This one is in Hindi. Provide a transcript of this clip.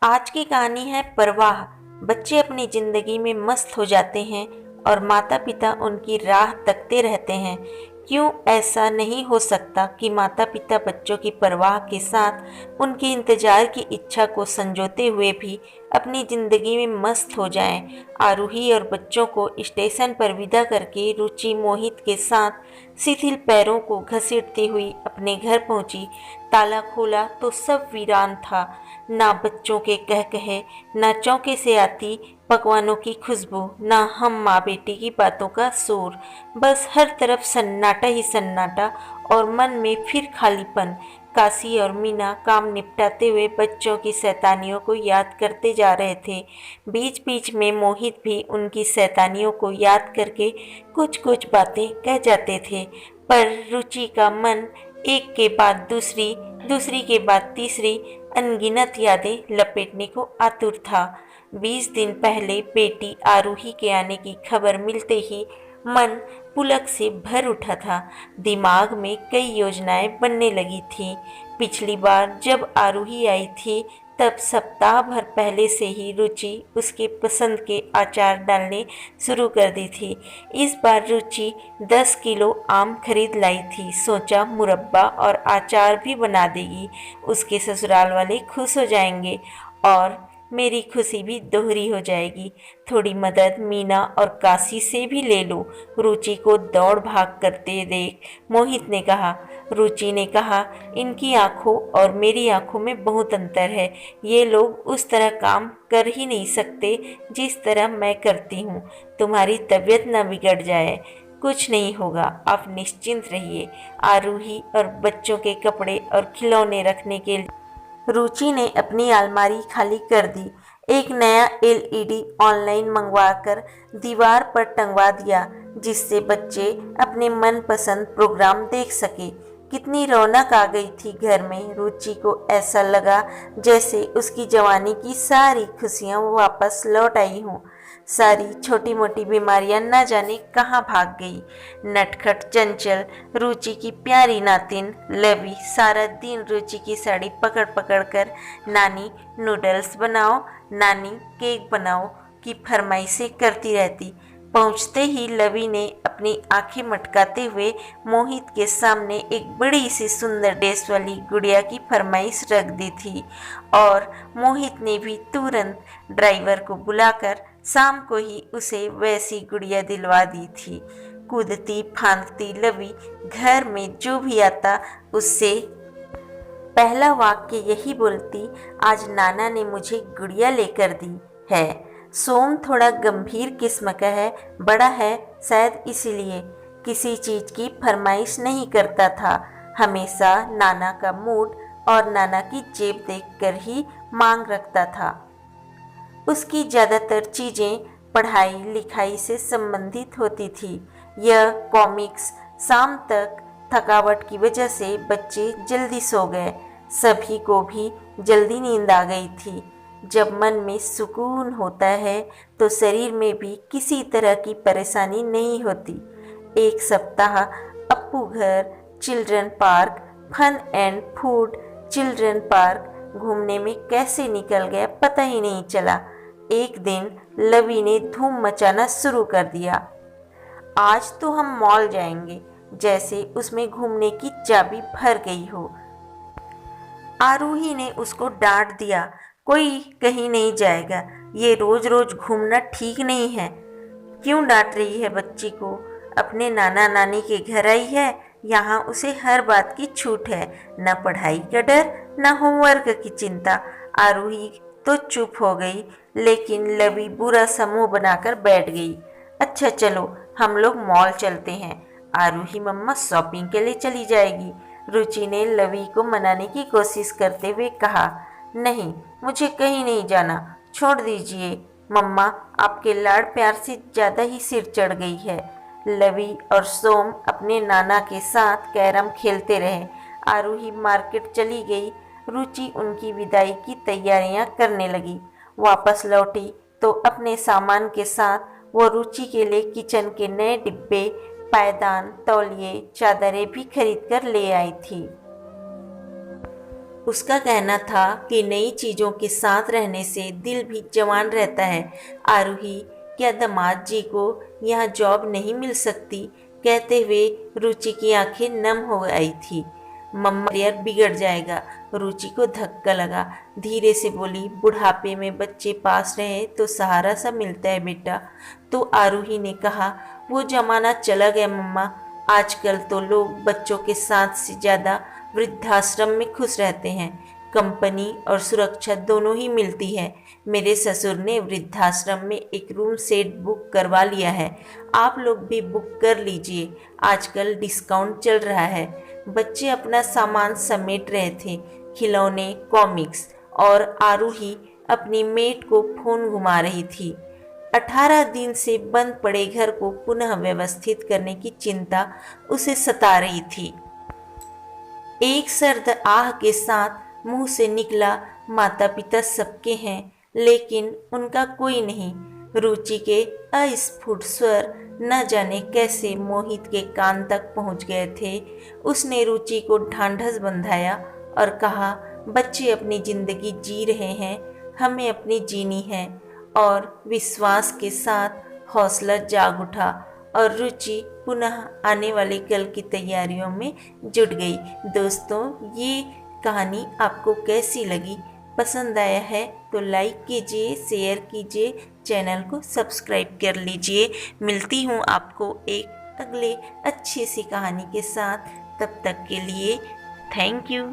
आज की कहानी है परवाह। बच्चे अपनी जिंदगी में मस्त हो जाते हैं और माता पिता उनकी राह तकते रहते हैं। क्यों ऐसा नहीं हो सकता कि माता पिता बच्चों की परवाह के साथ उनके इंतजार की इच्छा को संजोते हुए भी अपनी जिंदगी में मस्त हो जाएं। आरूही और बच्चों को स्टेशन पर विदा करके रुचि मोहित के साथ शिथिल पैरों को घसीटती हुई अपने घर पहुंची। ताला खोला तो सब वीरान था। ना बच्चों के कहकहे, ना चौके से आती पकवानों की खुशबू, ना हम माँ बेटी की बातों का शोर। बस हर तरफ सन्नाटा ही सन्नाटा और मन में फिर खालीपन। काशी और मीना काम निपटाते हुए बच्चों की शैतानियों को याद करते जा रहे थे। बीच बीच में मोहित भी उनकी शैतानियों को याद करके कुछ कुछ बातें कह जाते थे। पर रुचि का मन एक के बाद दूसरी, दूसरी के बाद तीसरी अनगिनत यादें लपेटने को आतुर था। 20 दिन पहले बेटी आरूही के आने की खबर मिलते ही मन पुलक से भर उठा था। दिमाग में कई योजनाएं बनने लगी थीं। पिछली बार जब आरूही आई थी तब सप्ताह भर पहले से ही रुचि उसके पसंद के अचार डालने शुरू कर दी थी। इस बार रुचि 10 किलो आम खरीद लाई थी। सोचा मुरब्बा और अचार भी बना देगी। उसके ससुराल वाले खुश हो जाएंगे और मेरी खुशी भी दोहरी हो जाएगी। थोड़ी मदद मीना और काशी से भी ले लो। रुचि को दौड़ भाग करते देख मोहित ने कहा। रुचि ने कहा, इनकी आंखों और मेरी आंखों में बहुत अंतर है। ये लोग उस तरह काम कर ही नहीं सकते जिस तरह मैं करती हूँ। तुम्हारी तबीयत न बिगड़ जाए। कुछ नहीं होगा, आप निश्चिंत रहिए। आरूही और बच्चों के कपड़े और खिलौने रखने के लिए रुचि ने अपनी अलमारी खाली कर दी। एक नया एलईडी ऑनलाइन मंगवाकर दीवार पर टंगवा दिया जिससे बच्चे अपने मनपसंद प्रोग्राम देख सके। कितनी रौनक आ गई थी घर में। रुचि को ऐसा लगा जैसे उसकी जवानी की सारी खुशियां वापस लौट आई हों। सारी छोटी मोटी बीमारियां न जाने कहाँ भाग गई। नटखट चंचल रुचि की प्यारी नातिन लवी सारा दिन रुचि की साड़ी पकड़ पकड़ कर नानी नूडल्स बनाओ, नानी केक बनाओ की फरमाइशें करती रहती। पहुंचते ही लवी ने अपनी आंखें मटकाते हुए मोहित के सामने एक बड़ी सी सुंदर ड्रेस वाली गुड़िया की फरमाइश रख दी थी और मोहित ने भी तुरंत ड्राइवर को बुलाकर शाम को ही उसे वैसी गुड़िया दिलवा दी थी। कूदती फांदती लवी घर में जो भी आता उससे पहला वाक्य यही बोलती, आज नाना ने मुझे गुड़िया लेकर दी है। सोम थोड़ा गंभीर किस्म का है, बड़ा है शायद इसीलिए किसी चीज की फरमाइश नहीं करता था। हमेशा नाना का मूड और नाना की जेब देखकर ही मांग रखता था। उसकी ज़्यादातर चीज़ें पढ़ाई लिखाई से संबंधित होती थी। यह कॉमिक्स शाम तक थकावट की वजह से बच्चे जल्दी सो गए। सभी को भी जल्दी नींद आ गई थी। जब मन में सुकून होता है तो शरीर में भी किसी तरह की परेशानी नहीं होती। एक सप्ताह Appu Ghar, children park, fun and food children park घूमने में कैसे निकल गया पता ही नहीं चला। एक दिन लवी ने धूम मचाना शुरू कर दिया। आज तो हम मॉल जाएंगे, जैसे उसमें घूमने की चाबी भर गई हो। आरूही ने उसको डांट दिया, कोई कहीं नहीं जाएगा, ये रोज रोज घूमना ठीक नहीं है। क्यों डांट रही है बच्ची को? अपने नाना नानी के घर आई है, यहाँ उसे हर बात की छूट है। न पढ़ाई का डर, न होमवर्क की चिंता। आरूही तो चुप हो गई, लेकिन लवी बुरा समूह बनाकर बैठ गई। अच्छा चलो हम लोग मॉल चलते हैं। आरूही मम्मा शॉपिंग के लिए चली जाएगी। रुचि ने लवी को मनाने की कोशिश करते हुए कहा, नहीं मुझे कहीं नहीं जाना, छोड़ दीजिए मम्मा, आपके लाड़ प्यार से ज़्यादा ही सिर चढ़ गई है। लवी और सोम अपने नाना के साथ कैरम खेलते रहे। आरूही मार्केट चली गई। रुचि उनकी विदाई की तैयारियां करने लगी। वापस लौटी तो अपने सामान के साथ वो रुचि के लिए किचन के नए डिब्बे, पायदान, तौलिए, चादरें भी खरीद कर ले आई थी। उसका कहना था कि नई चीज़ों के साथ रहने से दिल भी जवान रहता है। आरूही, क्या दामाद जी को यहाँ जॉब नहीं मिल सकती? कहते हुए रुचि की आंखें नम हो आई थी। मम्मा करियर बिगड़ जाएगा। रुचि को धक्का लगा। धीरे से बोली, बुढ़ापे में बच्चे पास रहे तो सहारा सा मिलता है बेटा। तो आरूही ने कहा, वो जमाना चला गया मम्मा। आजकल तो लोग बच्चों के साथ से ज़्यादा वृद्धाश्रम में खुश रहते हैं। कंपनी और सुरक्षा दोनों ही मिलती है। मेरे ससुर ने वृद्धाश्रम में एक रूम सेट बुक करवा लिया है। आप लोग भी बुक कर लीजिए, आजकल डिस्काउंट चल रहा है। बच्चे अपना सामान समेट रहे थे, खिलौने, कॉमिक्स, और आरूही अपनी मेट को फोन घुमा रही थी। 18 दिन से बंद पड़े घर को पुनः व्यवस्थित करने की चिंता उसे सता रही थी। एक सर्द आह के साथ मुंह से निकला, माता पिता सबके हैं लेकिन उनका कोई नहीं। रुचि के अस्फुट स्वर न जाने कैसे मोहित के कान तक पहुंच गए थे। उसने रुचि को ढांढस बंधाया और कहा, बच्चे अपनी जिंदगी जी रहे हैं, हमें अपनी जीनी है। और विश्वास के साथ हौसला जाग उठा और रुचि पुनः आने वाले कल की तैयारियों में जुट गई। दोस्तों, ये कहानी आपको कैसी लगी? पसंद आया है तो लाइक कीजिए, शेयर कीजिए, चैनल को सब्सक्राइब कर लीजिए। मिलती हूँ आपको एक अगले अच्छी सी कहानी के साथ। तब तक के लिए थैंक यू।